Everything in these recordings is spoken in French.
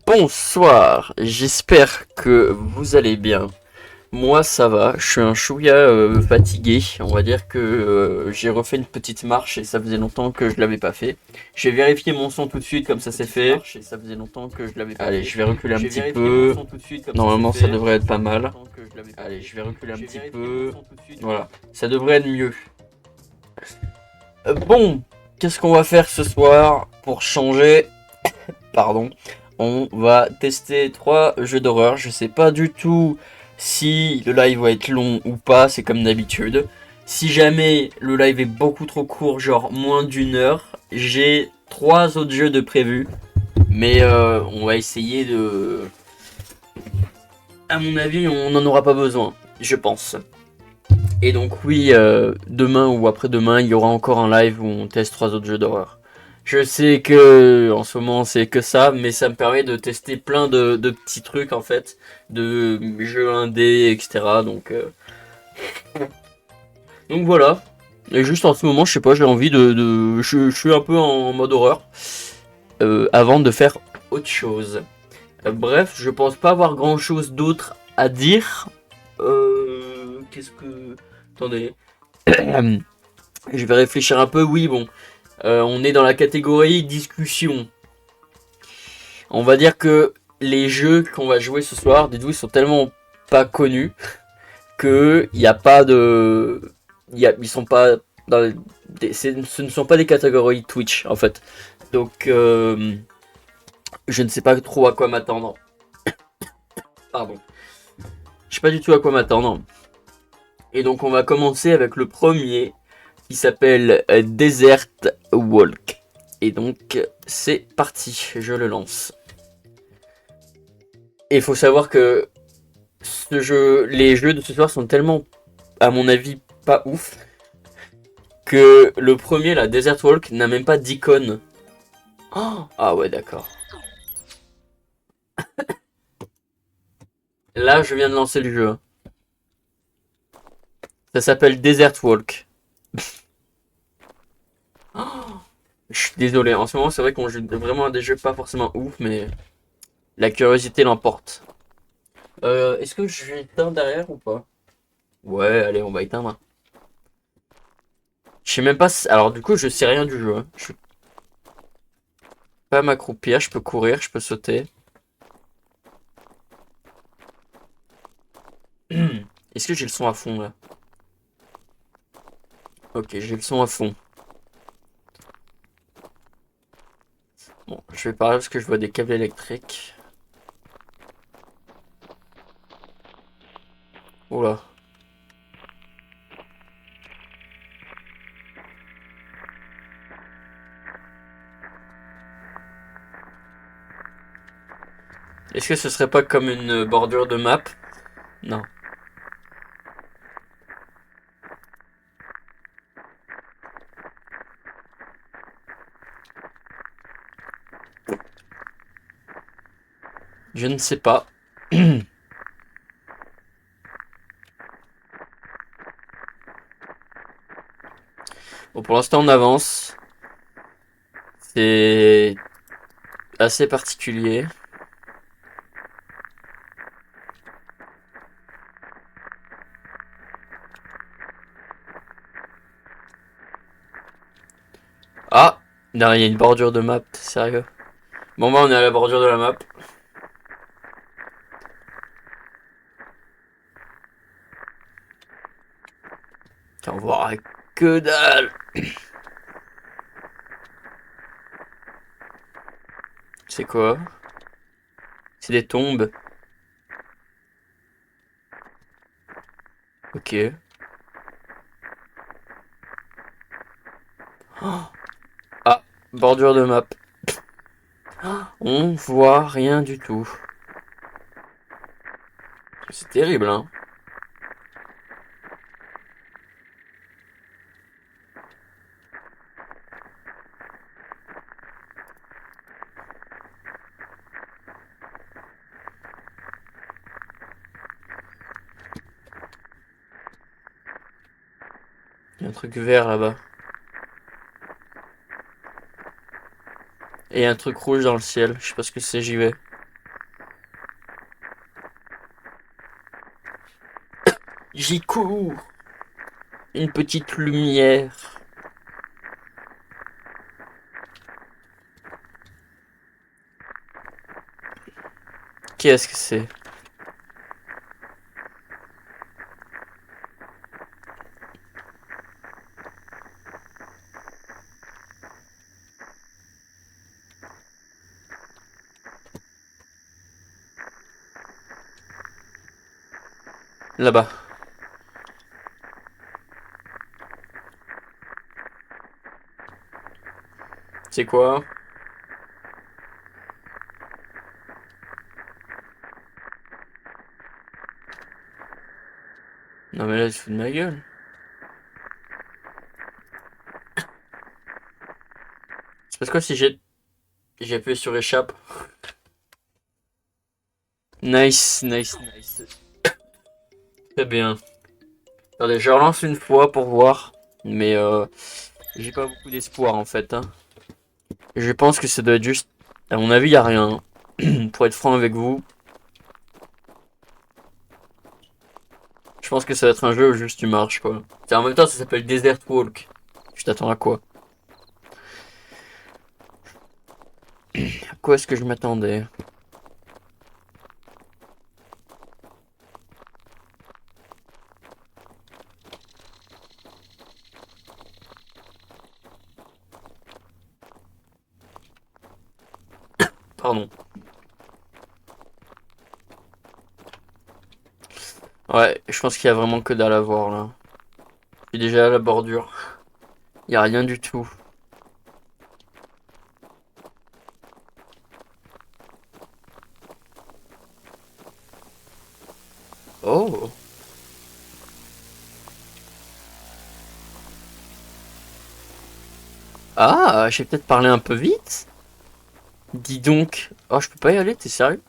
Bonsoir, j'espère que vous allez bien. Moi ça va, je suis un chouïa fatigué. On va dire que j'ai refait une petite marche et ça faisait longtemps que je l'avais pas fait. Je vais vérifier mon son tout de suite comme ça c'est fait. Ça faisait longtemps que je l'avais pas Allez, fait. Je vais reculer un petit peu. Normalement ça devrait être pas mal. Allez, je vais reculer un petit peu. Voilà, ça devrait être mieux. Bon, qu'est-ce qu'on va faire ce soir pour changer? Pardon. On va tester 3 jeux d'horreur. Je sais pas du tout si le live va être long ou pas, c'est comme d'habitude. Si jamais le live est beaucoup trop court, genre moins d'1 heure, j'ai 3 autres jeux de prévus. Mais on va essayer de... À mon avis, on n'en aura pas besoin, je pense. Et donc oui, demain ou après-demain, il y aura encore un live où on teste 3 autres jeux d'horreur. Je sais que en ce moment c'est que ça, mais ça me permet de tester plein de petits trucs en fait, de jeux indés, etc. Donc voilà. Et juste en ce moment, je sais pas, j'ai envie je suis un peu en mode horreur avant de faire autre chose. Bref, je pense pas avoir grand chose d'autre à dire. Qu'est-ce que... Attendez. Je vais réfléchir un peu. Oui, bon. On est dans la catégorie discussion. On va dire que les jeux qu'on va jouer ce soir, dites-vous, ils sont tellement pas connus que il y a pas de, ils sont pas dans ce ne sont pas des catégories Twitch en fait. Donc je ne sais pas trop à quoi m'attendre. Pardon. Je sais pas du tout à quoi m'attendre. Et donc on va commencer avec le premier qui s'appelle Desert Walk. Et donc c'est parti, je le lance. Et il faut savoir que les jeux de ce soir sont tellement, à mon avis, pas ouf, que le premier, la Desert Walk, n'a même pas d'icône. Oh, ah ouais, d'accord. Là, je viens de lancer le jeu. Ça s'appelle Desert Walk. Oh, je suis désolé, en ce moment, c'est vrai qu'on joue vraiment à des jeux pas forcément ouf, mais la curiosité l'emporte. Est-ce que je vais éteindre derrière ou pas? Ouais, allez, on va éteindre. Je sais même pas si... Alors du coup, je sais rien du jeu. Hein. Je peux pas m'accroupir, je peux courir, je peux sauter. Est-ce que j'ai le son à fond là? Ok, j'ai le son à fond. Bon, je vais parler parce que je vois des câbles électriques. Oula. Est-ce que ce serait pas comme une bordure de map? Non. Je ne sais pas. Bon, pour l'instant, on avance. C'est assez particulier. Ah! Derrière, il y a une bordure de map, t'es sérieux? Bon, bah, on est à la bordure de la map. Tiens, on voit que dalle! C'est quoi? C'est des tombes. Ok. Oh. Ah! Bordure de map. On voit rien du tout. C'est terrible, hein? y a un truc vert là-bas. Et y a un truc rouge dans le ciel. Je sais pas ce que c'est, j'y vais. J'y cours. Une petite lumière. Qu'est-ce que c'est? Là-bas. C'est quoi? Non mais là, il se fout de ma gueule. C'est parce que si j'ai appuyé sur échappe. Nice, nice, nice. Très bien. Attendez, je relance une fois pour voir. Mais j'ai pas beaucoup d'espoir en fait. Hein. Je pense que ça doit être juste... À mon avis, y a rien. Pour être franc avec vous. Je pense que ça va être un jeu où juste tu marches quoi. En même temps, ça s'appelle Desert Walk. Je t'attends à quoi? À quoi est-ce que je m'attendais? Pardon. Ouais, je pense qu'il y a vraiment que dalle à voir là. Je suis déjà à la bordure. Y a rien du tout. Oh. Ah, j'ai peut-être parlé un peu vite. Dis donc. Oh, je peux pas y aller, t'es sérieux?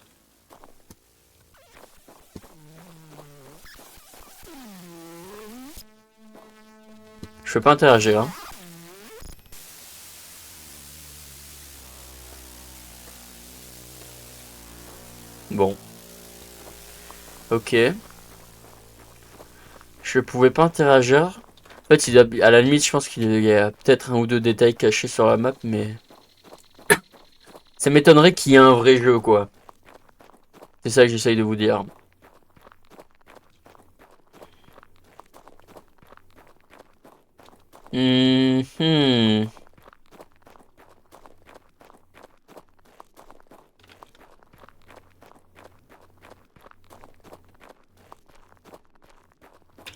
Je peux pas interagir, hein. Bon. Ok. Je pouvais pas interagir. En fait, à la limite, je pense qu'il y a peut-être un ou deux détails cachés sur la map, mais... Ça m'étonnerait qu'il y ait un vrai jeu, quoi. C'est ça que j'essaye de vous dire. Hmm.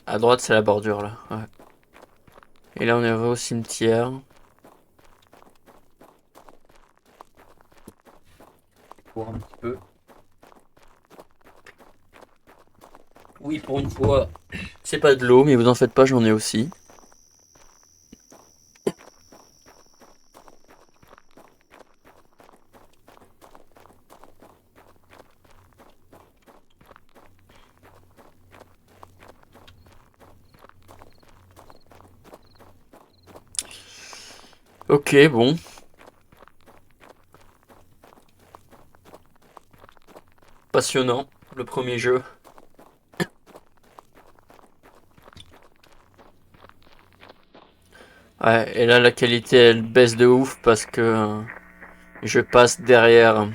À droite, c'est la bordure, là. Ouais. Et là, on est au cimetière. Pour un petit peu. Oui, pour une fois, c'est pas de l'eau, mais vous en faites pas, j'en ai aussi. Ok, bon. Passionnant, le premier jeu. Ouais, et là, la qualité, elle baisse de ouf parce que je passe derrière.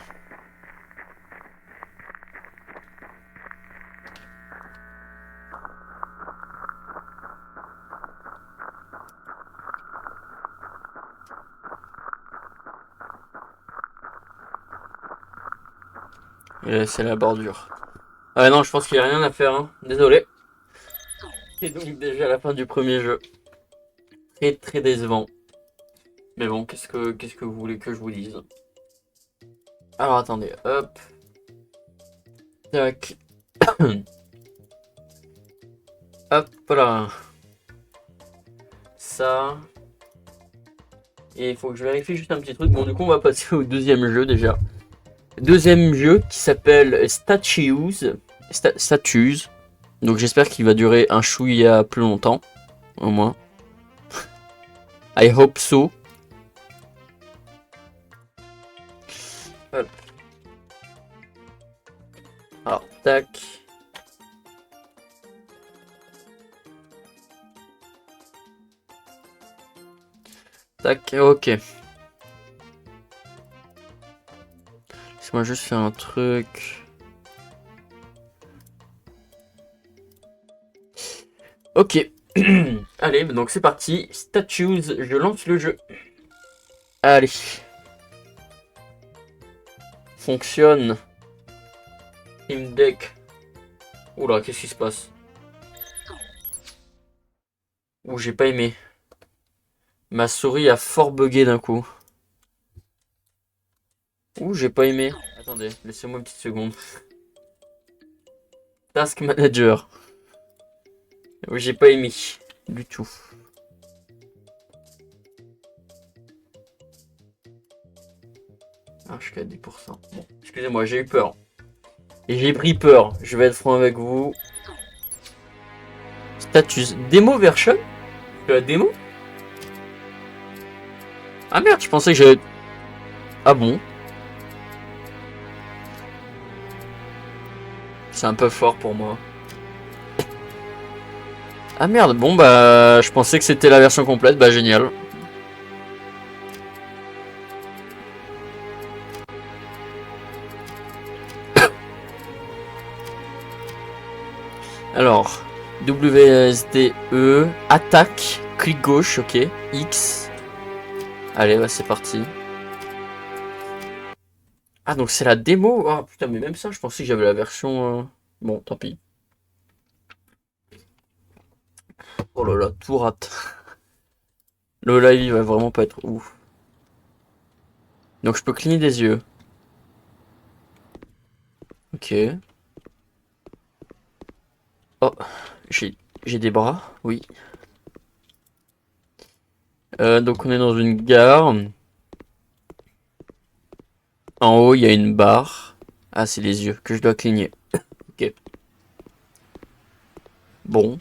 Et là, c'est la bordure. Ah non, je pense qu'il n'y a rien à faire, hein. Désolé. Et donc, déjà la fin du premier jeu. Très très décevant. Mais bon, qu'est-ce que vous voulez que je vous dise? Alors, attendez, hop. Tac. Hop là. Ça. Et il faut que je vérifie juste un petit truc. Bon, du coup, on va passer au deuxième jeu déjà. Deuxième jeu qui s'appelle Statues. Donc j'espère qu'il va durer un chouïa plus longtemps, au moins. I hope so. Hop. Alors, tac. Tac, ok. Laisse-moi juste faire un truc. Ok. Allez, donc c'est parti. Statues, je lance le jeu. Allez. Fonctionne. Team Deck. Oula, qu'est-ce qui se passe? Ouh, j'ai pas aimé. Ma souris a fort bugué d'un coup. Ouh, j'ai pas aimé. Attendez, laissez-moi une petite seconde. Task Manager. Ouh, j'ai pas aimé. Du tout. Ah, je suis qu'à 10%. Bon, excusez-moi, j'ai eu peur. Et j'ai pris peur. Je vais être franc avec vous. Status. Démo version? De la démo? Ah merde, je pensais que j'avais... Ah bon? C'est un peu fort pour moi. Ah merde, bon bah... Je pensais que c'était la version complète. Bah génial. Alors... WSDE... Attaque. Clic gauche, ok. X. Allez, bah c'est parti. Ah donc c'est la démo? Ah putain, mais même ça, je pensais que j'avais la version... Bon, tant pis. Oh là là, tout rate. Le live il va vraiment pas être ouf. Donc je peux cligner des yeux. Ok. Oh, j'ai des bras, oui. Donc on est dans une gare. En haut, il y a une barre. Ah, c'est les yeux que je dois cligner. Ok. Bon.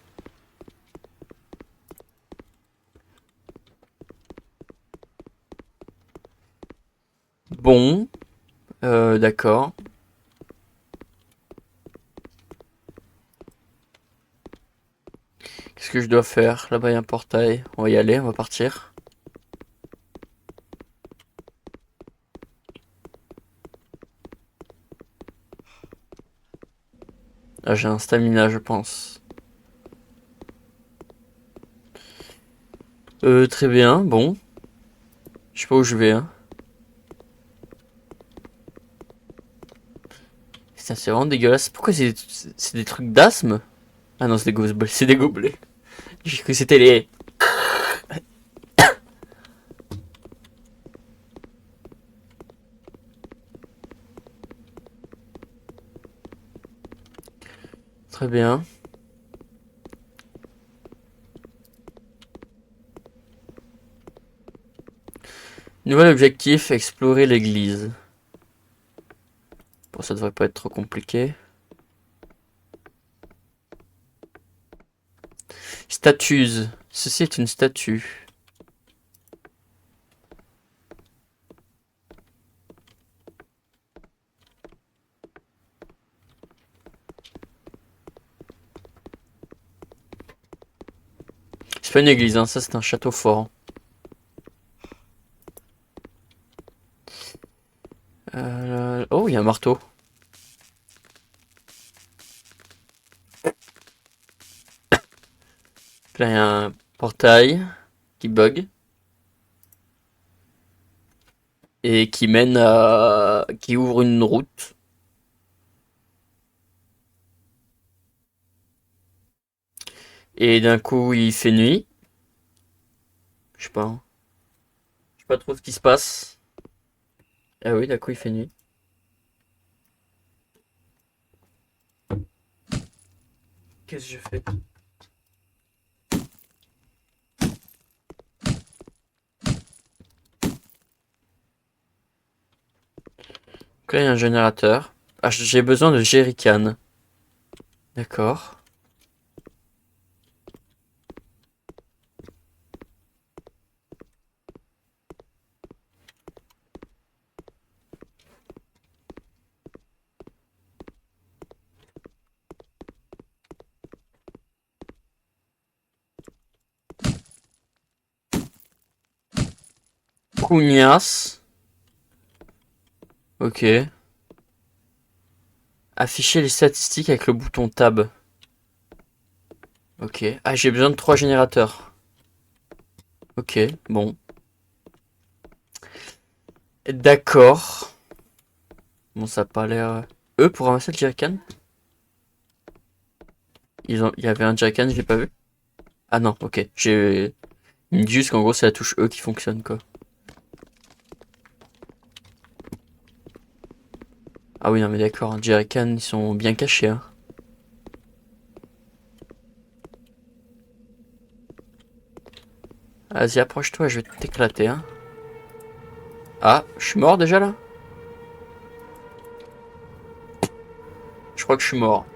Bon. D'accord. Qu'est-ce que je dois faire? Là-bas, il y a un portail. On va y aller, on va partir. Ah, j'ai un stamina, je pense. Très bien, bon. Je sais pas où je vais, hein. Putain, c'est vraiment dégueulasse. Pourquoi c'est des trucs d'asthme? Ah non, c'est des gobelets. C'est des gobelets. J'ai cru que c'était les... Très bien. Nouvel objectif, explorer l'église. Bon, ça devrait pas être trop compliqué. Statues. Ceci est une statue. C'est pas une église, hein, ça c'est un château fort. Oh, il y a un marteau. Là, il y a un portail qui bug. Et qui mène à... qui ouvre une route. Et d'un coup, il fait nuit. Je sais pas, hein. Je sais pas trop ce qui se passe. Ah oui, d'un coup, il fait nuit. Qu'est-ce que je fais? Donc là, il y a un générateur. Ah, j'ai besoin de jerrycan. D'accord. Cugnas. Ok. Afficher les statistiques avec le bouton Tab. Ok. Ah, j'ai besoin de 3 générateurs. Ok, bon. D'accord. Bon, ça a pas l'air... Eux, pour ramasser le jerrycan? Il y avait un jerrycan, je l'ai pas vu. Ah non, ok. Il me dit juste qu'en gros, c'est la touche E qui fonctionne, quoi. Ah oui, non, mais d'accord. Jerrycan, ils sont bien cachés, hein. Vas-y, approche-toi, je vais t'éclater, hein. Ah, je suis mort déjà, là? Je crois que je suis mort.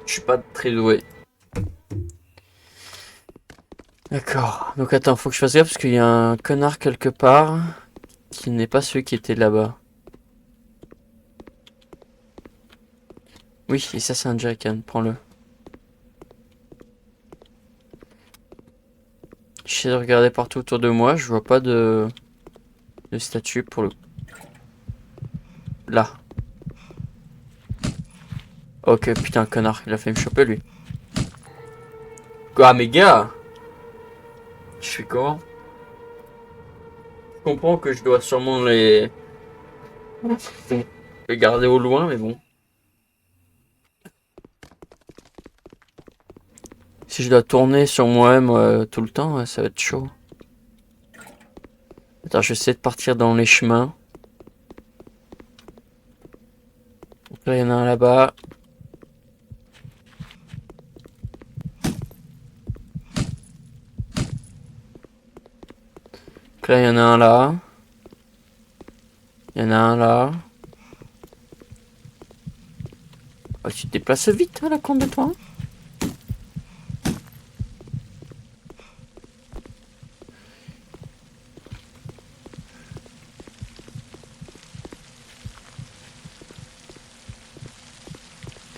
Je suis pas très doué. D'accord. Donc attends, faut que je fasse gaffe parce qu'il y a un connard quelque part qui n'est pas celui qui était là-bas. Oui, et ça c'est un jerrycan, prends-le. J'essaie de regarder partout autour de moi, je vois pas de statue pour le... Là. Ok, putain, connard, il a fait me choper lui. Quoi, mes gars? Je fais comment? Je comprends que je dois sûrement les garder au loin, mais bon. Si je dois tourner sur moi-même tout le temps, ça va être chaud. Attends, je vais essayer de partir dans les chemins. Donc là, il y en a un là-bas. Donc là, il y en a un là. Il y en a un là. Oh, tu te déplaces vite, à la con de toi.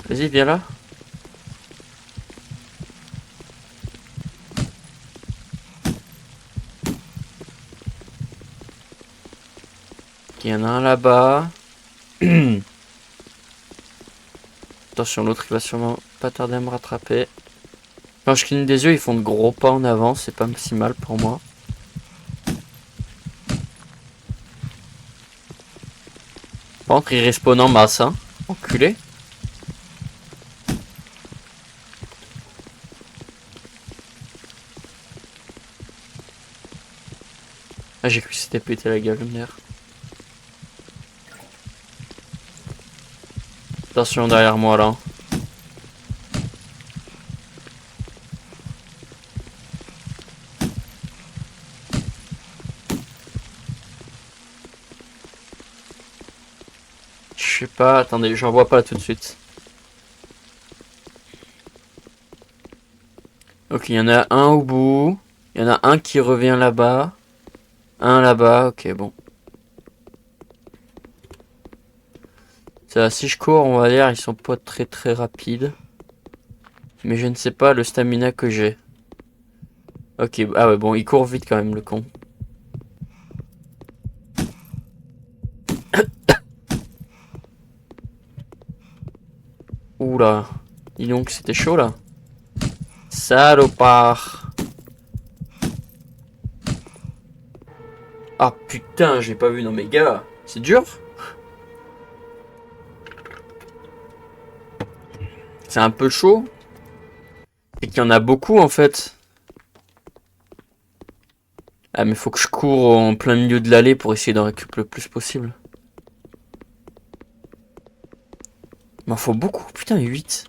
Vas-y, viens là. Il y en a un là-bas. Attention, l'autre il va sûrement pas tarder à me rattraper. Quand je cligne des yeux, ils font de gros pas en avant, c'est pas si mal pour moi. Par contre, il respawn en masse, hein. Enculé. Ah, j'ai cru que c'était pété la gueule, merde. Attention derrière moi là. Je sais pas, attendez, j'en vois pas tout de suite. Ok, il y en a un au bout. Il y en a un qui revient là-bas. Un là-bas, ok, bon. Ça, si je cours, on va dire, ils sont pas très très rapides. Mais je ne sais pas le stamina que j'ai. Ok, ah ouais, bon, il court vite quand même, le con. Oula. Dis donc, c'était chaud là. Salopard. Ah putain, j'ai pas vu, non mais gars, c'est dur. C'est un peu chaud. Et qu'il y en a beaucoup en fait. Ah mais faut que je cours en plein milieu de l'allée pour essayer d'en récupérer le plus possible. Il m'en faut beaucoup, putain, 8.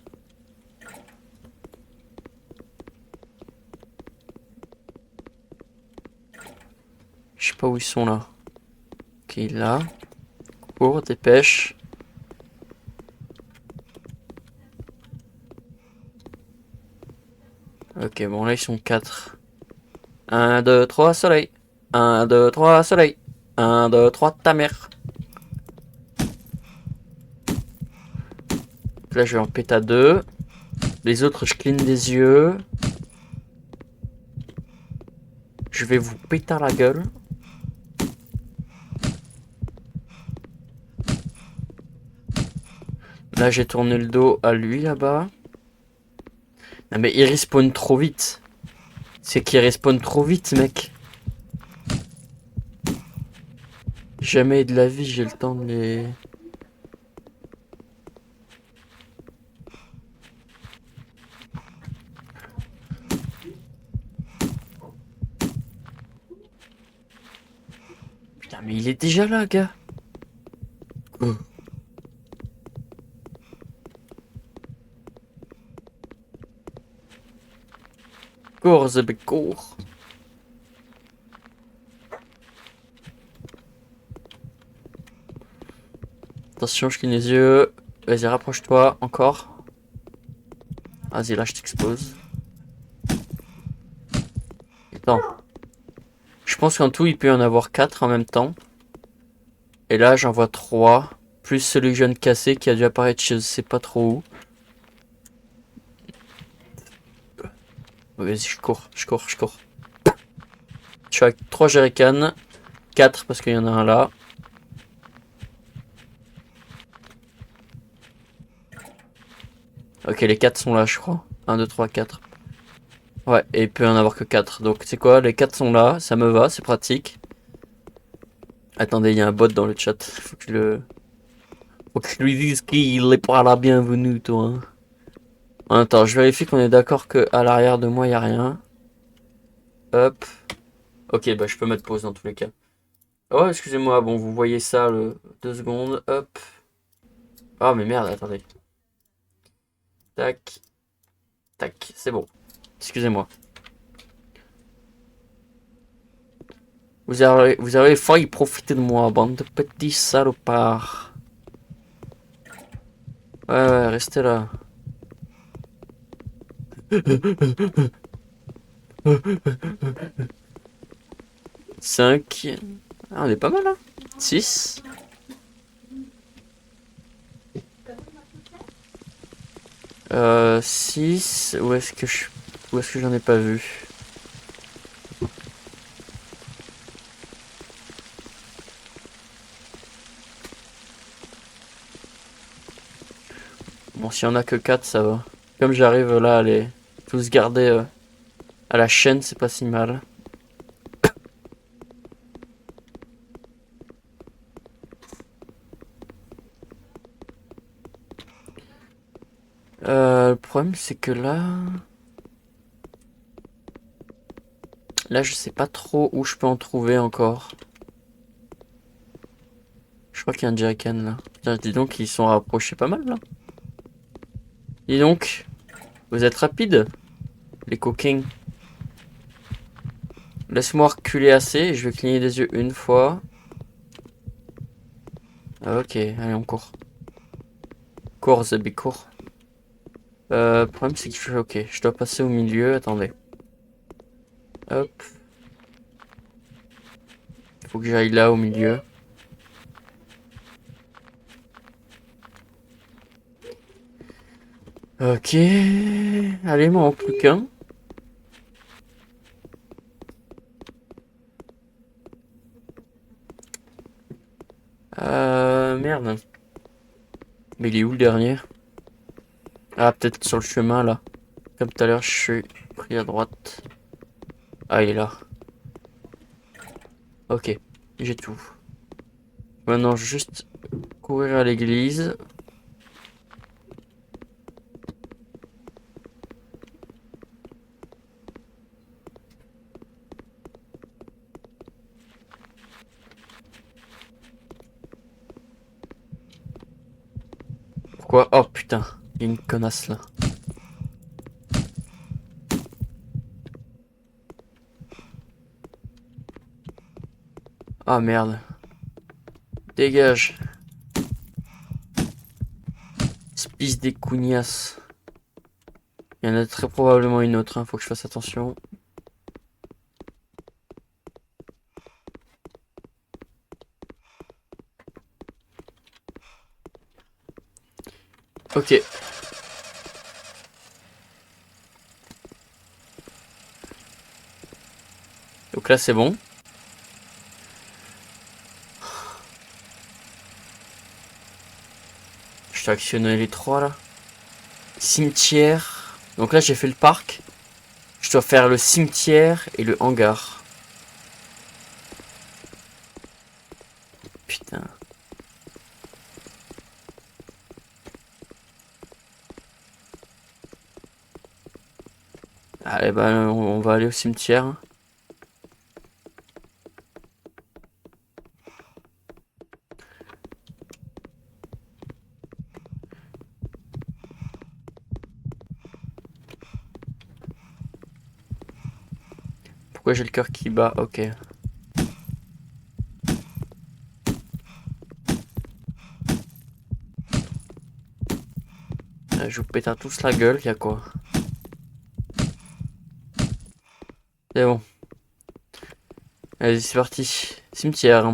Je sais pas où ils sont là. Ok, là. Cours, dépêche. Ok, bon là ils sont 4. 1, 2, 3, soleil. 1, 2, 3, soleil. 1, 2, 3, ta mère. Là je vais en péta 2. Les autres je cligne des yeux. Je vais vous péter la gueule. Là, j'ai tourné le dos à lui là-bas. Non, mais il respawn trop vite. C'est qu'il respawn trop vite, mec. Jamais de la vie, j'ai le temps de les... Putain, mais il est déjà là, gars. Cours, Zeb, cours. Attention, je cligne les yeux. Vas-y, rapproche-toi, encore. Vas-y, là, je t'expose. Attends. Je pense qu'en tout, il peut y en avoir 4 en même temps. Et là, j'en vois 3. Plus celui que je viens de casser qui a dû apparaître je sais pas trop où. Vas-y, je cours, je cours, je cours. Je suis avec 3 jerrycans. 4 parce qu'il y en a un là. Ok, les 4 sont là, je crois. 1, 2, 3, 4. Ouais, et il peut y en avoir que 4. Donc, c'est quoi? Les 4 sont là, ça me va, c'est pratique. Attendez, il y a un bot dans le chat. Faut que je lui dise qu'il est pas la bienvenue, toi. Hein. Attends, je vérifie qu'on est d'accord que à l'arrière de moi, il n'y a rien. Hop. Ok, bah je peux mettre pause dans tous les cas. Oh, excusez-moi, bon, vous voyez ça, le 2 secondes. Hop. Ah, mais merde, attendez. Tac. Tac, c'est bon. Excusez-moi. Vous avez failli profiter de moi, bande de petits salopards. Ouais, ouais, restez là. 5. Ah, on est pas mal, hein. 6. Six. Où est-ce que j'en ai pas vu? Bon, s'il y en a que 4, ça va. Comme j'arrive là à les tous garder à la chaîne, c'est pas si mal. Le problème, c'est que là, je sais pas trop où je peux en trouver encore. Je crois qu'il y a un jerrycan là. Putain, dis donc, ils sont rapprochés pas mal là. Dis donc, vous êtes rapides, les coquins. Laisse-moi reculer assez et je vais cligner des yeux une fois. Ok, allez, on court. Cours, Zebby, cours. Le problème, c'est que ok, je dois passer au milieu. Attendez. Hop. Faut que j'aille là au milieu. Ok. Allez, il m'en manque plus qu'un. Merde. Mais il est où le dernier? Ah, peut-être sur le chemin là. Comme tout à l'heure, je suis pris à droite. Ah, il est là. Ok, j'ai tout. Maintenant, juste courir à l'église. Pourquoi? Oh putain, il y a une connasse là. Ah merde. Dégage. Spice des cougnasses. Il y en a très probablement une autre, hein. Faut que je fasse attention. Ok. Donc là, c'est bon. je t'ai actionné les trois là. Cimetière. Donc là j'ai fait le parc. Je dois faire le cimetière et le hangar. Putain. Allez bah on va aller au cimetière. Pourquoi j'ai le cœur qui bat? Ok. Je vous pète à tous la gueule, y'a quoi? C'est bon. Allez, c'est parti. Cimetière.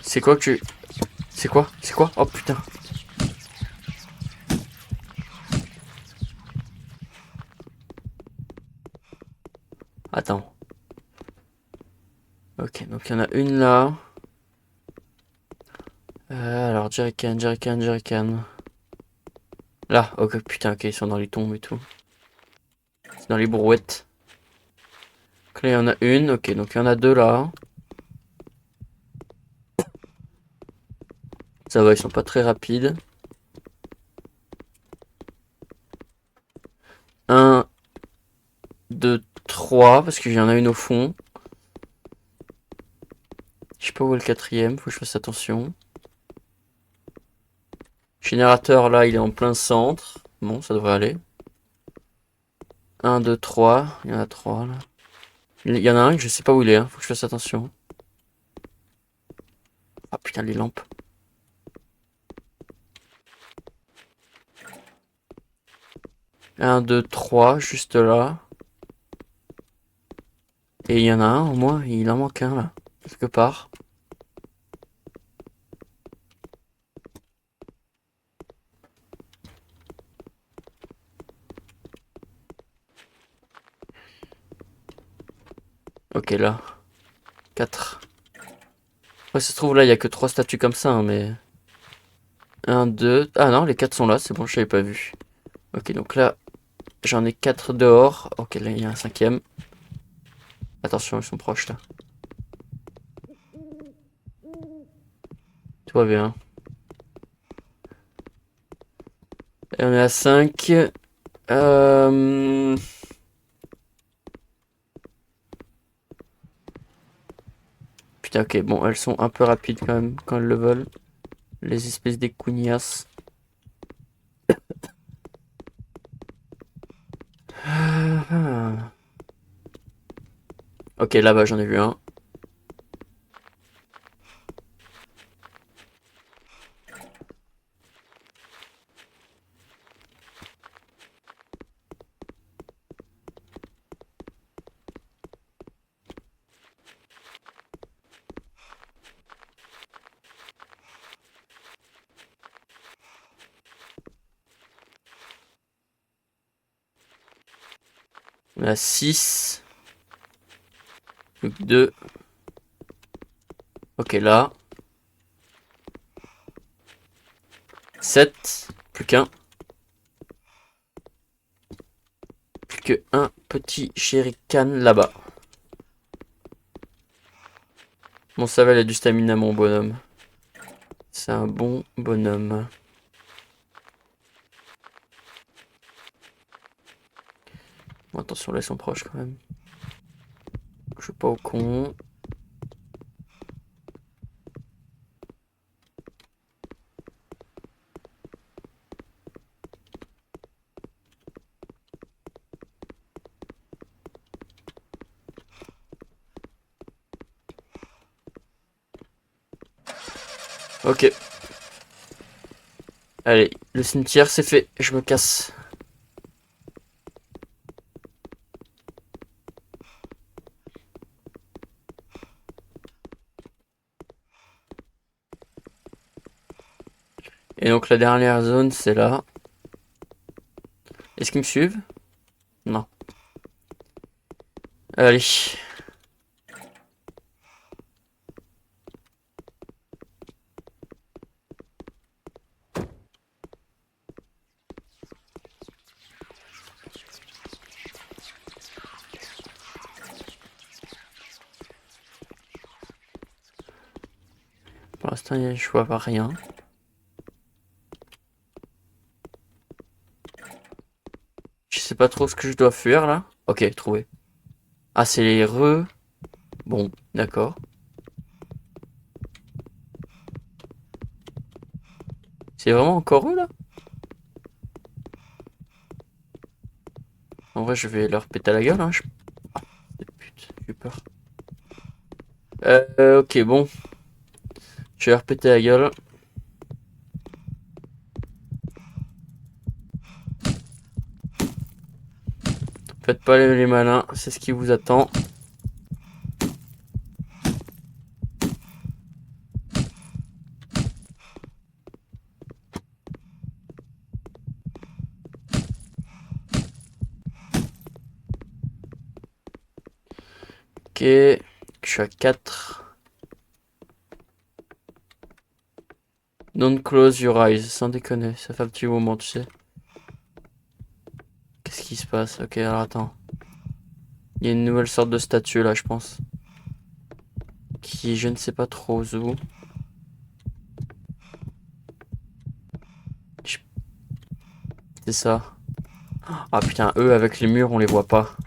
C'est quoi que tu... C'est quoi? C'est quoi? Oh putain. Attends. Ok, donc il y en a une là. Alors, jerrycan, jerrycan, jerrycan. Là, ok, putain, ok, ils sont dans les tombes et tout. C'est dans les brouettes. Donc là, il y en a une, ok, donc il y en a deux là. Ça va, ils sont pas très rapides. Un, deux, trois, parce qu'il y en a une au fond. Je sais pas où est le quatrième, faut que je fasse attention. Générateur là, il est en plein centre. Bon, ça devrait aller. 1, 2, 3. Il y en a 3 là. Il y en a un que je sais pas où il est, hein. Faut que je fasse attention. Ah putain, les lampes. Un, 2, 3, juste là. Et il y en a un au moins, il en manque un là, quelque part. Ok, là. 4. Ouais, ça se trouve là, il y a que 3 statues comme ça, hein, mais... Un, 2... Ah non, les 4 sont là, c'est bon, je l'avais pas vu. Ok, donc là, j'en ai 4 dehors. Ok, là, il y a un cinquième. Attention, ils sont proches là. Tout va bien. Et on est à 5. Euh... Putain, ok, bon, elles sont un peu rapides quand même, quand elles le veulent. Les espèces des cougnasses. Ok, là-bas, j'en ai vu un. On a 6. Plus que 2. Ok, là. 7. Plus qu'un. Plus que un petit jerrycan là-bas. Bon, ça va, il a du stamina, mon bonhomme. C'est un bon bonhomme. Bon, attention, là, ils sont proches quand même. Je suis pas au con. Ok. Allez, le cimetière, c'est fait. Je me casse. Et donc, la dernière zone, c'est là. Est-ce qu'ils me suivent? Non. Allez. Pour l'instant, je vois pas rien. Je sais pas trop ce que je dois faire là. Ok, trouvé. Ah, c'est les re. Bon, d'accord. C'est vraiment encore eux là? En vrai, je vais leur péter à la gueule. Hein. Ah, putain, j'ai eu peur. Ok, bon. Je vais leur péter la gueule. Faites pas les malins, c'est ce qui vous attend. Ok, je suis à 4. Don't close your eyes, sans déconner, ça fait un petit moment, tu sais. Qu'est-ce qui se passe? Ok, alors attends. Il y a une nouvelle sorte de statue là, je pense. Qui, je ne sais pas trop où. C'est ça. Ah putain, eux avec les murs, on les voit pas.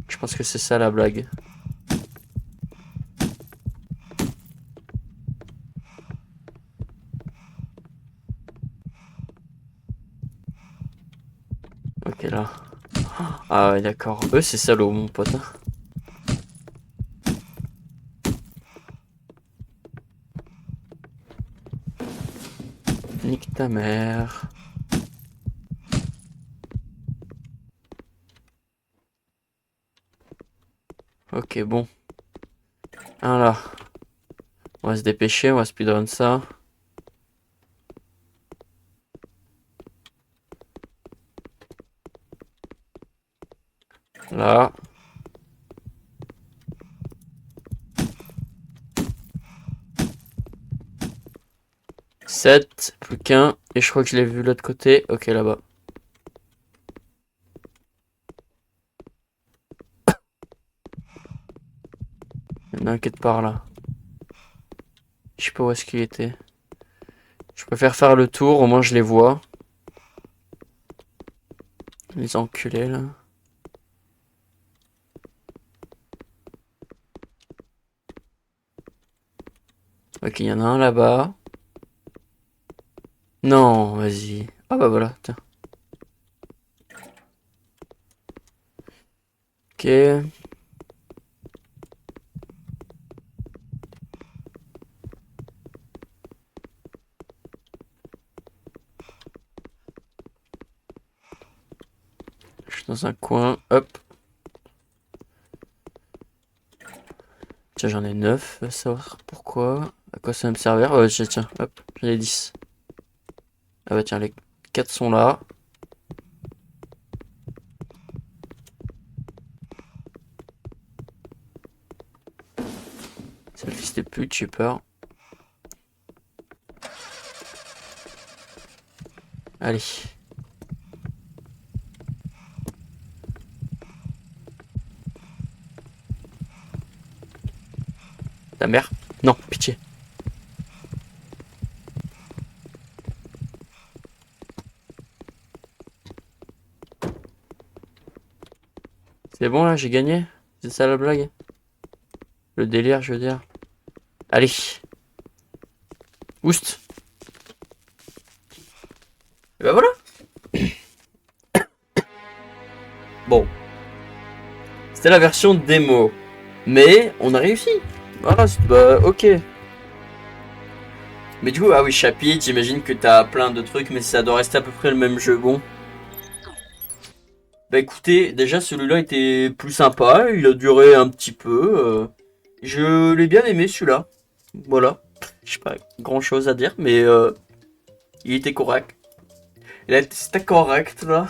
Je pense que c'est ça la blague. Ok, là. Ah ouais, d'accord. Eux, c'est salaud, mon pote. Hein. Nique ta mère. Ok, bon. Ah là. On va se dépêcher, on va speedrun ça. Là. 7, plus qu'un. Et je crois que je l'ai vu de l'autre côté. Ok, là-bas. Il y en a un qui est de par là. Je sais pas où est-ce qu'il était. Je préfère faire le tour, au moins je les vois. Les enculés, là. Ok, il y en a un là-bas. Non, vas-y. Ah bah voilà, tiens. Ok. Je suis dans un coin. Hop. Tiens, j'en ai 9. Va savoir pourquoi. À quoi ça va me servir? Tiens, hop. J'en ai 10. Ah bah tiens, les 4 sont là. C'est le fils de pute, j'ai peur. Allez. Ta mère? Non, pitié. C'est bon là, j'ai gagné? C'est ça la blague? Le délire, je veux dire. Allez. Oust. Et bah voilà. Bon. C'était la version démo. Mais on a réussi. Voilà, bah ok. Mais du coup, ah oui, chapitre, j'imagine que t'as plein de trucs, mais ça doit rester à peu près le même jeu. Bon. Bah écoutez, déjà celui-là était plus sympa, il a duré un petit peu. Je l'ai bien aimé celui-là. Voilà. J'ai pas grand chose à dire, mais il était correct. C'était correct là.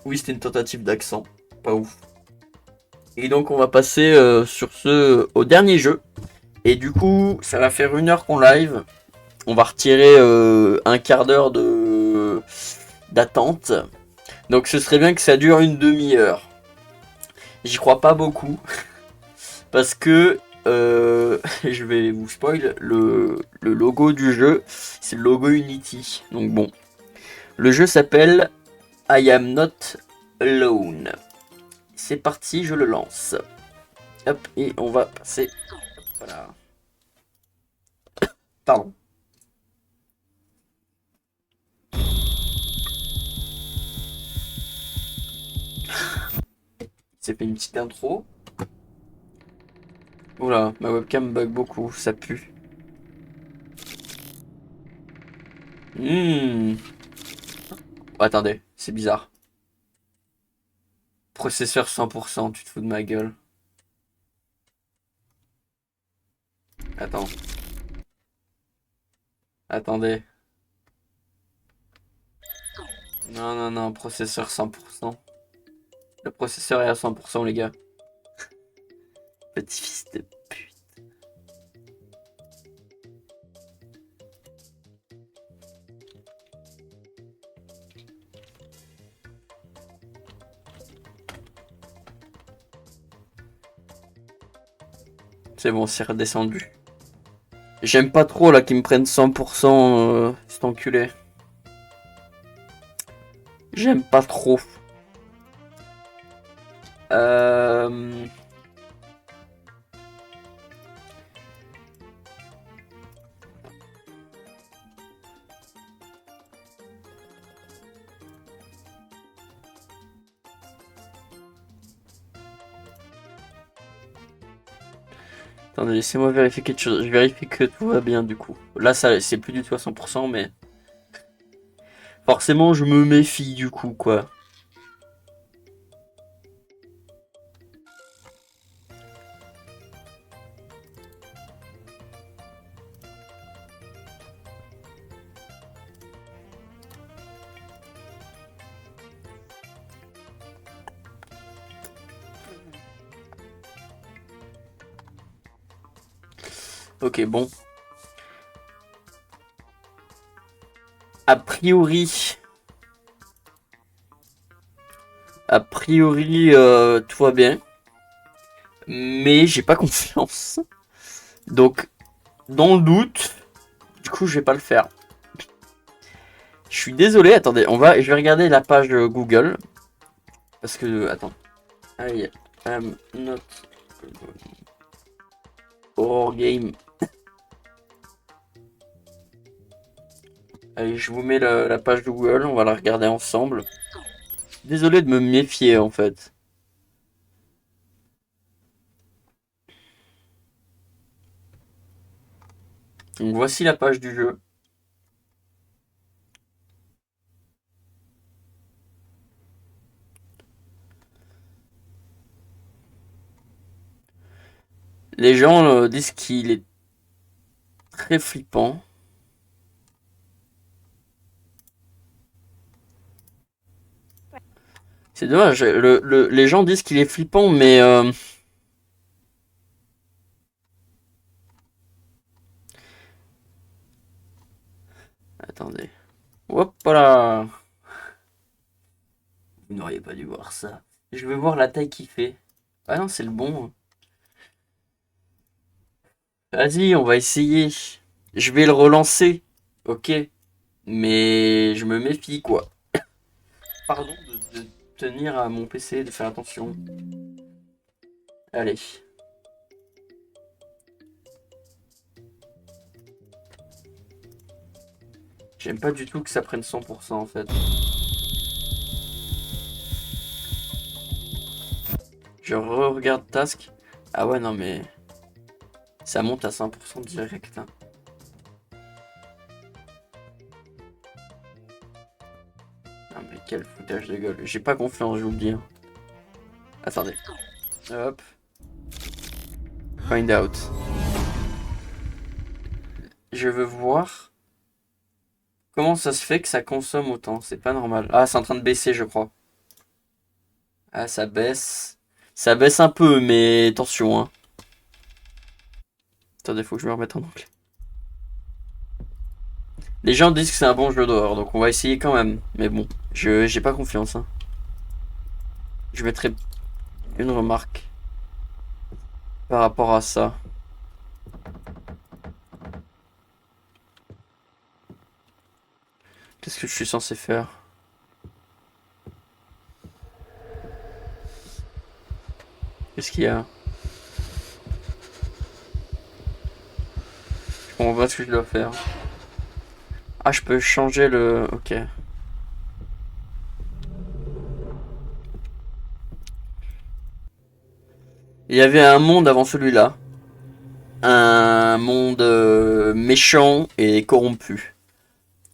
Oui, c'était une tentative d'accent. Pas ouf. Et donc on va passer sur ce au dernier jeu. Et du coup, ça va faire 1 heure qu'on live. On va retirer un quart d'heure de d'attente. Donc ce serait bien que ça dure une demi-heure. J'y crois pas beaucoup. Parce que je vais vous spoil, le logo du jeu, c'est le logo Unity. Donc bon, le jeu s'appelle I Am Not Alone. C'est parti, je le lance. Hop, et on va passer. Voilà. Pardon. C'est fait une petite intro. Oula, ma webcam bug beaucoup, ça pue. Oh, attendez, c'est bizarre. Processeur 100%, tu te fous de ma gueule. Attends. Attendez. Non, non, non, processeur 100%. Le processeur est à 100%, les gars. Petit fils de pute. C'est bon, c'est redescendu. J'aime pas trop là qu'ils me prennent 100% cet enculé. J'aime pas trop. Attendez, laissez-moi vérifier quelque chose. Je vérifie que tout va bien du coup. Là, ça, c'est plus du tout à 100%, mais forcément, je me méfie du coup, quoi. Ok, bon. A priori, tout va bien. Mais j'ai pas confiance. Donc, dans le doute, du coup, je vais pas le faire. Je suis désolé, attendez, je vais regarder la page Google. Parce que, attends. I am not horror game. Allez, je vous mets la page de Google, on va la regarder ensemble. Désolé de me méfier en fait. Donc voici la page du jeu. Les gens disent qu'il est très flippant. C'est dommage, les gens disent qu'il est flippant, mais... Attendez. Hop là. Vous n'auriez pas dû voir ça. Je vais voir la taille qu'il fait. Ah non, c'est le bon. Vas-y, on va essayer. Je vais le relancer. Ok. Mais je me méfie, quoi. Pardon de tenir à mon PC, de faire attention. Allez. J'aime pas du tout que ça prenne 100% en fait. Je re-regarde Task. Ah ouais, non mais... Ça monte à 100% direct. Hein. Non mais quel foutage de gueule. J'ai pas confiance, je vous le dis. Hein. Attendez. Hop. Find out. Je veux voir... Comment ça se fait que ça consomme autant? C'est pas normal. Ah, c'est en train de baisser, je crois. Ah, ça baisse. Ça baisse un peu, mais attention. Hein. Attendez, faut que je me remette en anglais. Les gens disent que c'est un bon jeu d'horreur, donc on va essayer quand même. Mais bon, j'ai pas confiance. Hein. Je mettrai une remarque par rapport à ça. Qu'est-ce que je suis censé faire? Qu'est-ce qu'il y a? Je comprends pas ce que je dois faire. Ah, je peux changer le... Ok. Il y avait un monde avant celui-là. Un monde méchant et corrompu.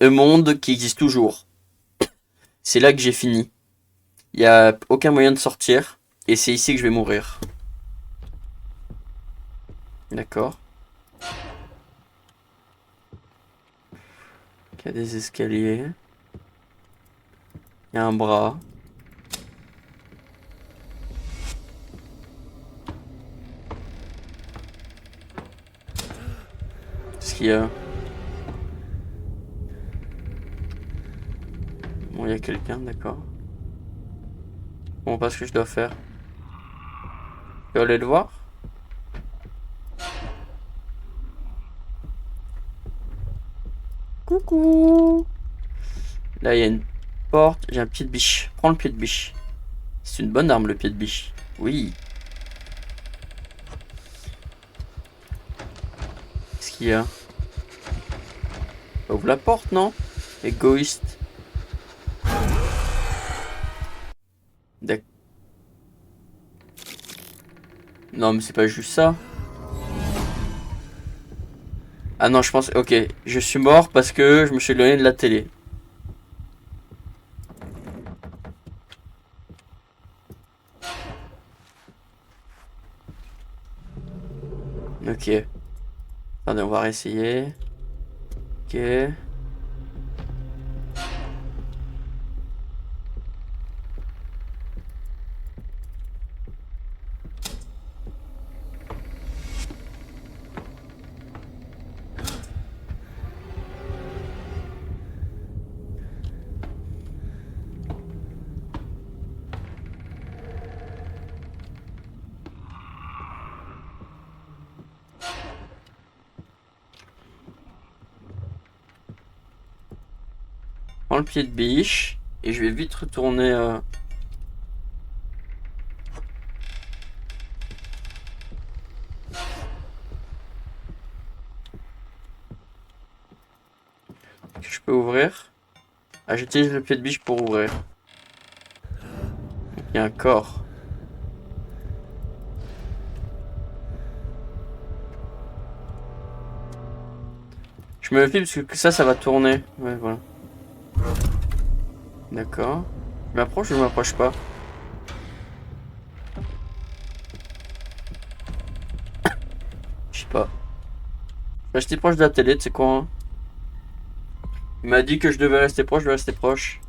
Un monde qui existe toujours. C'est là que j'ai fini. Il n'y a aucun moyen de sortir. Et c'est ici que je vais mourir. D'accord. Il y a des escaliers. Il y a un bras. Qu'est-ce qu'il y a? Bon, il y a quelqu'un, d'accord. Bon, pas ce que je dois faire. Je peux aller le voir? Coucou! Là, il y a une porte. J'ai un pied de biche. Prends le pied de biche. C'est une bonne arme, le pied de biche. Oui. Qu'est-ce qu'il y a? Ouvre la porte, non? Égoïste. D'ac- Non, mais c'est pas juste ça. Ah non, je pense... Ok, je suis mort parce que je me suis éloigné de la télé. Ok. Attendez, on va réessayer. Ok. Prends le pied de biche. Et je vais vite retourner... Que je peux ouvrir. Ah, j'utilise le pied de biche pour ouvrir. Il y a un corps. Je me méfie parce que ça va tourner. Ouais, voilà. D'accord. Je m'approche ou je m'approche pas? Je sais pas. Je vais rester proche de la télé, tu sais quoi, hein. Il m'a dit que je devais rester proche, je vais rester proche.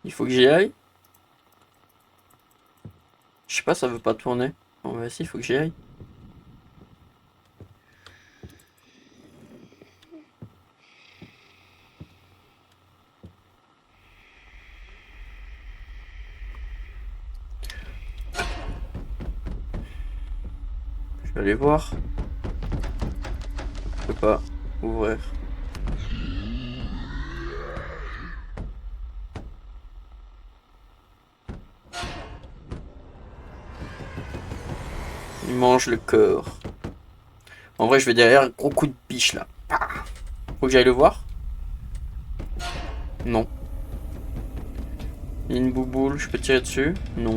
Il faut que j'y aille. Je sais pas, ça veut pas tourner. Bon, bah si, il faut que j'y aille. Je vais aller voir. Je peux pas ouvrir. Il mange le corps. En vrai, je vais derrière, gros coup de biche là. Faut que j'aille le voir? Non. Il y a une bouboule, je peux tirer dessus? Non.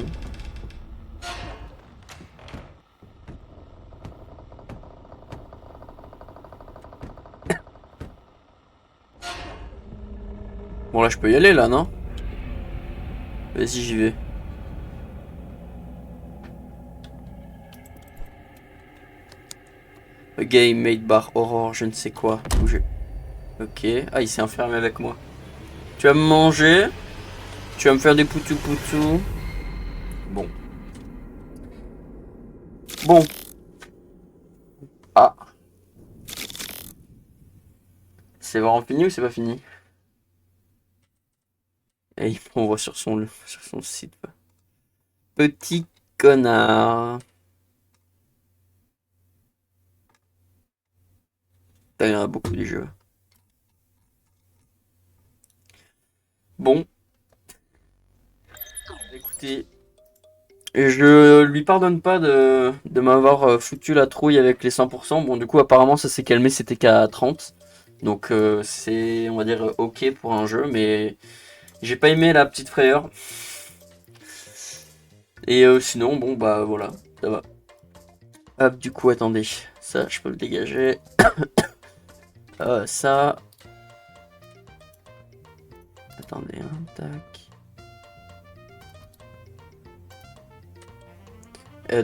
Bon, là, je peux y aller là, non? Vas-y, j'y vais. A game made by Aurore, je ne sais quoi. Ok. Ah, il s'est enfermé avec moi. Tu vas me manger? Tu vas me faire des poutou poutou? Bon. Bon. Ah. C'est vraiment fini ou c'est pas fini? Et il m'envoie sur son site. Petit connard. Il y en a beaucoup des jeux. Bon. Écoutez. Je lui pardonne pas de m'avoir foutu la trouille avec les 100%. Bon, du coup, apparemment, ça s'est calmé, c'était qu'à 30. Donc, c'est, on va dire, ok pour un jeu, mais j'ai pas aimé la petite frayeur. Et sinon, bon, bah voilà, ça va. Hop, du coup, attendez, ça, je peux le dégager. Ça. Attendez, hein, tac.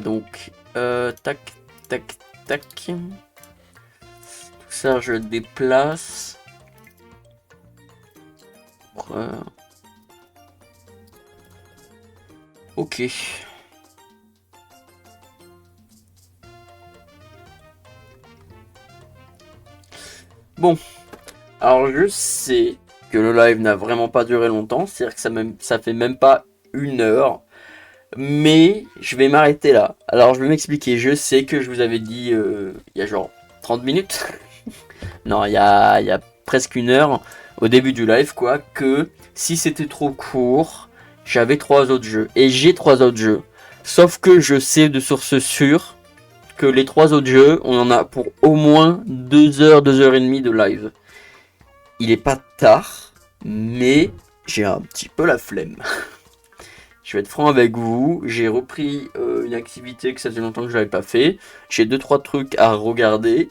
Donc, tac, tac, tac. Tout ça, je déplace. Ok. Bon, alors je sais que le live n'a vraiment pas duré longtemps, c'est-à-dire que ça fait même pas 1 heure, mais je vais m'arrêter là. Alors je vais m'expliquer, je sais que je vous avais dit il y a genre 30 minutes, non il y a presque 1 heure au début du live quoi, que si c'était trop court, j'avais 3 autres jeux, et j'ai 3 autres jeux, sauf que je sais de source sûre que les 3 autres jeux, on en a pour au moins 2 heures, 2 heures et demie de live. Il est pas tard, mais j'ai un petit peu la flemme. Je vais être franc avec vous, j'ai repris une activité que ça faisait longtemps que je n'avais pas fait. J'ai 2-3 trucs à regarder.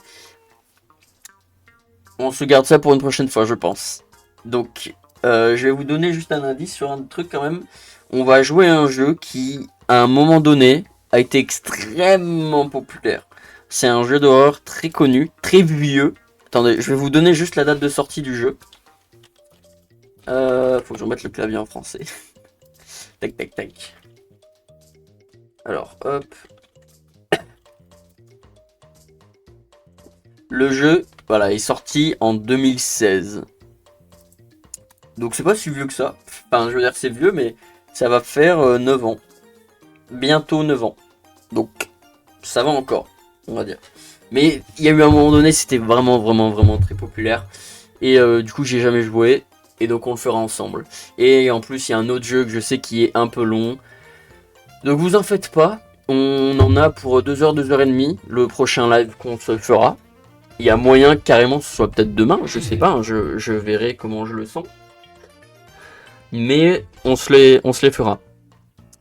On se garde ça pour une prochaine fois, je pense. Donc, je vais vous donner juste un indice sur un truc quand même. On va jouer à un jeu qui, à un moment donné, a été extrêmement populaire. C'est un jeu d'horreur très connu, très vieux. Attendez, je vais vous donner juste la date de sortie du jeu. Faut que je remette le clavier en français. Tac, tac, tac. Alors, hop. Le jeu, voilà, est sorti en 2016. Donc c'est pas si vieux que ça. Enfin, je veux dire, c'est vieux, mais ça va faire 9 ans. Bientôt 9 ans. Donc, ça va encore, on va dire. Mais il y a eu un moment donné, c'était vraiment, vraiment, vraiment très populaire. Et du coup, j'ai jamais joué. Et donc, on le fera ensemble. Et en plus, il y a un autre jeu que je sais qui est un peu long. Donc, vous en faites pas. On en a pour 2 heures, 2 heures et demie. Le prochain live qu'on se fera. Il y a moyen carrément ce soit peut-être demain. Je sais pas. Hein, je verrai comment je le sens. Mais on se les fera.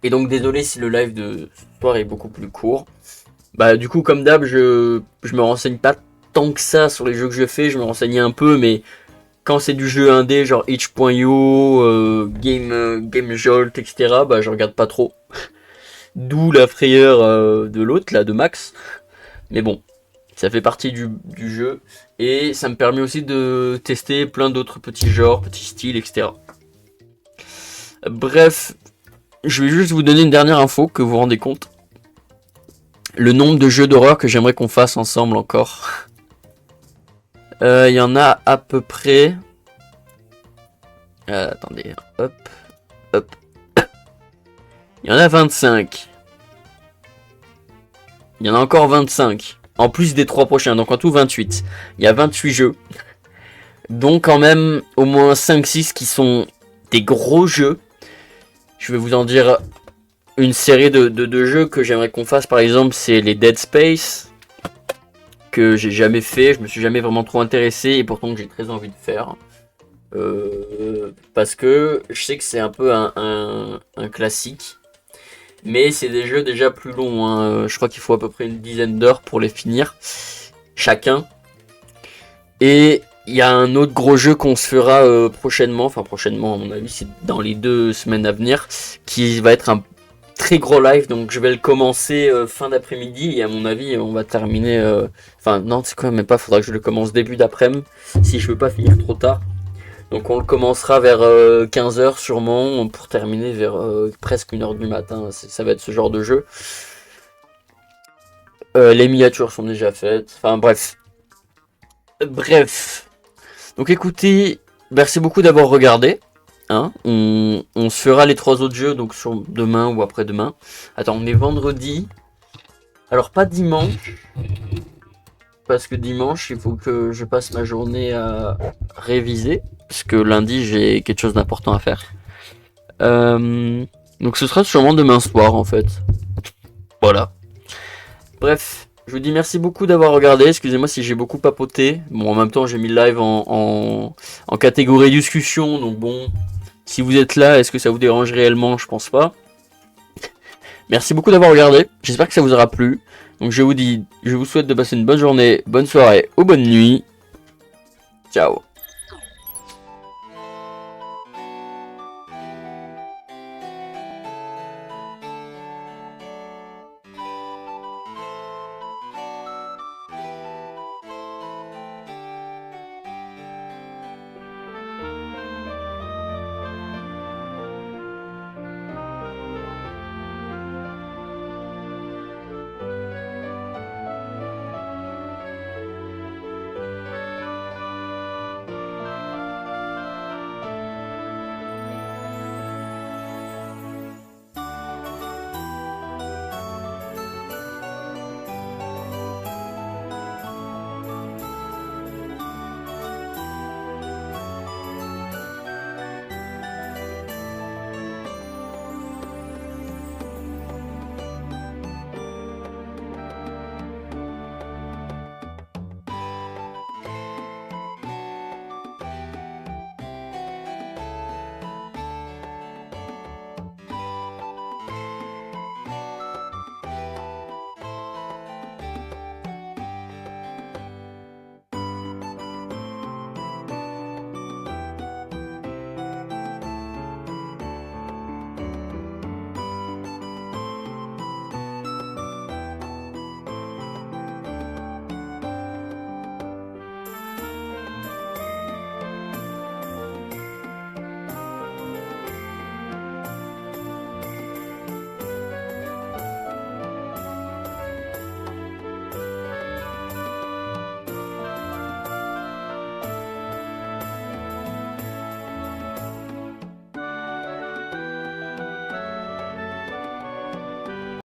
Et donc, désolé si le live de ce soir est beaucoup plus court. Bah du coup comme d'hab je me renseigne pas tant que ça sur les jeux que je fais, je me renseignais un peu mais quand c'est du jeu indé genre itch.io, GameJolt, etc. bah je regarde pas trop. D'où la frayeur de l'autre là, de Max. Mais bon, ça fait partie du jeu et ça me permet aussi de tester plein d'autres petits genres, petits styles, etc. Bref, je vais juste vous donner une dernière info que vous vous rendez compte. Le nombre de jeux d'horreur que j'aimerais qu'on fasse ensemble encore. Il y en a à peu près... attendez, hop, hop. Il y en a 25. Il y en a encore 25. En plus des 3 prochains, donc en tout 28. Il y a 28 jeux. Donc quand même au moins 5-6 qui sont des gros jeux. Je vais vous en dire une série de jeux que j'aimerais qu'on fasse. Par exemple, c'est les Dead Space. Que j'ai jamais fait, je me suis jamais vraiment trop intéressé et pourtant que j'ai très envie de faire. Parce que je sais que c'est un peu un classique. Mais c'est des jeux déjà plus longs. Hein. Je crois qu'il faut à peu près une dizaine d'heures pour les finir. Chacun. Et il y a un autre gros jeu qu'on se fera prochainement. Enfin prochainement à mon avis c'est dans les 2 semaines à venir. Qui va être un très gros live, donc je vais le commencer fin d'après-midi et à mon avis on va terminer enfin non c'est quand même pas, faudra que je le commence début d'après-midi si je veux pas finir trop tard, donc on le commencera vers 15h sûrement pour terminer vers presque 1h du matin. Ça va être ce genre de jeu. Les miniatures sont déjà faites, enfin bref, donc écoutez, merci beaucoup d'avoir regardé. Hein, on se fera les 3 autres jeux, donc sur demain ou après-demain. Attends, on est vendredi. Alors, pas dimanche. Parce que dimanche, il faut que je passe ma journée à réviser. Parce que lundi, j'ai quelque chose d'important à faire. Donc ce sera sûrement demain soir, en fait. Voilà. Bref, je vous dis merci beaucoup d'avoir regardé. Excusez-moi si j'ai beaucoup papoté. Bon, en même temps, j'ai mis le live en catégorie discussion. Donc bon, si vous êtes là, est-ce que ça vous dérange réellement? Je pense pas. Merci beaucoup d'avoir regardé. J'espère que ça vous aura plu. Donc je vous dis, je vous souhaite de passer une bonne journée, bonne soirée ou bonne nuit. Ciao.